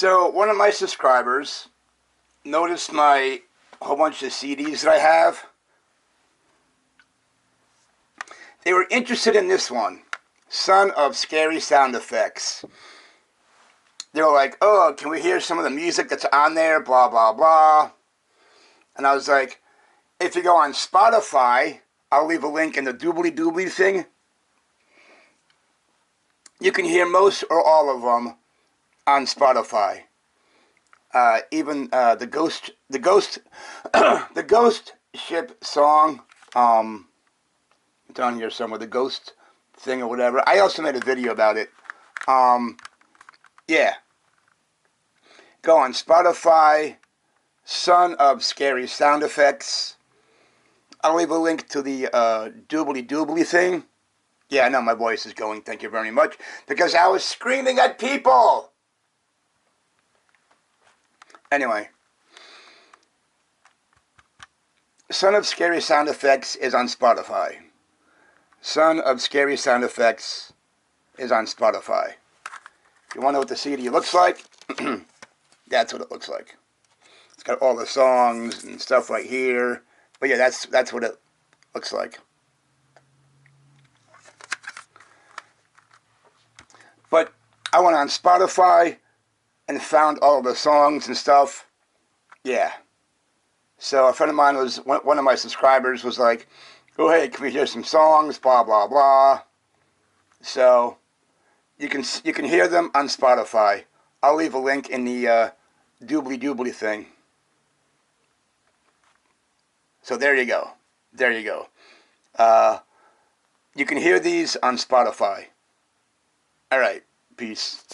So one of my subscribers noticed my whole bunch of CDs that I have. They were interested in this one, Son of Scary Sound Effects. They were like, oh, can we hear some of the music that's on there, blah, blah, blah. And I was like, if you go on Spotify, I'll leave a link in the doobly-doobly thing. You can hear most or all of them on Spotify. Even the Ghost the Ghost Ship song, down here somewhere, the Ghost thing or whatever. I also made a video about it. Yeah. Go on Spotify, Son of Scary Sound Effects. I'll leave a link to the doobly-doobly thing. Yeah, I know my voice is going, thank you very much, because I was screaming at people! Anyway. Son of Scary Sound Effects is on Spotify. Son of Scary Sound Effects is on Spotify. If you want to know what the CD looks like, that's what it looks like. It's got all the songs and stuff right here. But yeah, that's what it looks like. But I went on Spotify and found all the songs and stuff. Yeah. So a friend of mine was, one of my subscribers was like, oh hey, can we hear some songs, blah, blah, blah. So you can hear them on Spotify. I'll leave a link in the doobly-doobly thing. So there you go. There you go. You can hear these on Spotify. Alright, peace.